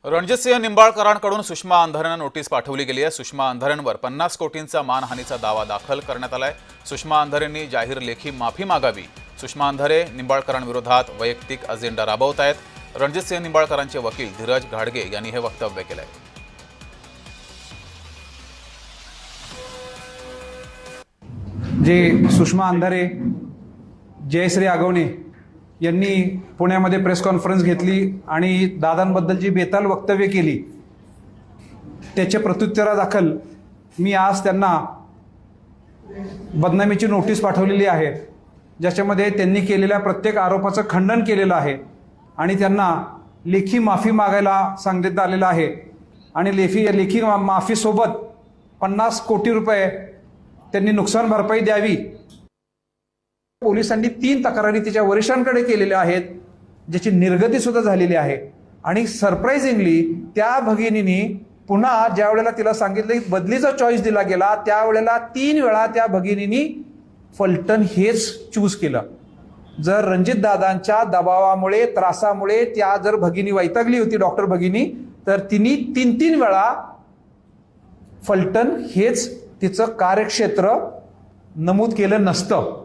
Ranjitsinh निंबाळकरांकडून Sushma अंधारेंना notice पाठवली गेली आहे। सुषमा अंधारेंवर 50 कोटींचा मानहानीचा दावा दाखल करण्यात आलाय। सुषमा अंधारेंनी जाहीर लेखी माफी मागावी। सुषमा अंधारे निंबाळकरांविरोधात वैयक्तिक अजेंडा राबवतायत। रणजितसिंह निंबाळकरांचे वकील धीरज घाडगे यांनी हे वक्तव्य केलंय। जे सुषमा अंधारे, जयश्री आगवणे यांनी पुण्यामध्ये प्रेस कॉन्फरन्स घेतली आणि दादांबद्दल जी बेताल वक्तव्य केली त्याच्या प्रत्युत्तरादाखल मी आज त्यांना बदनामीची नोटीस पाठवलेली आहे, ज्याच्यामध्ये त्यांनी केलेल्या प्रत्येक आरोपाचं खंडन केलेलं आहे आणि त्यांना लेखी माफी मागायला सांगण्यात आलेलं आहे आणि लेखी माफीसोबत 50 कोटी रुपये त्यांनी नुकसान भरपाई द्यावी। पोलिसांनी 3 तक्रारी तिच्या वरिष्ठांकडे केलेल्या आहेत, ज्याची निर्गती सुद्धा झालेली आहे आणि सरप्राइझिंगली त्या भगिनींनी पुन्हा ज्या वेळेला तिला सांगितलं की बदलीचा चॉईस दिला गेला त्यावेळेला 3 वेळा त्या भगिनींनी फलटण हेच चूज केलं। जर रणजित दादांच्या दबावामुळे त्रासामुळे त्या जर भगिनी वैतागली होती डॉक्टर भगिनी, तर तिने 3 वेळा फलटण हेच तिचं कार्यक्षेत्र नमूद केलं नसतं।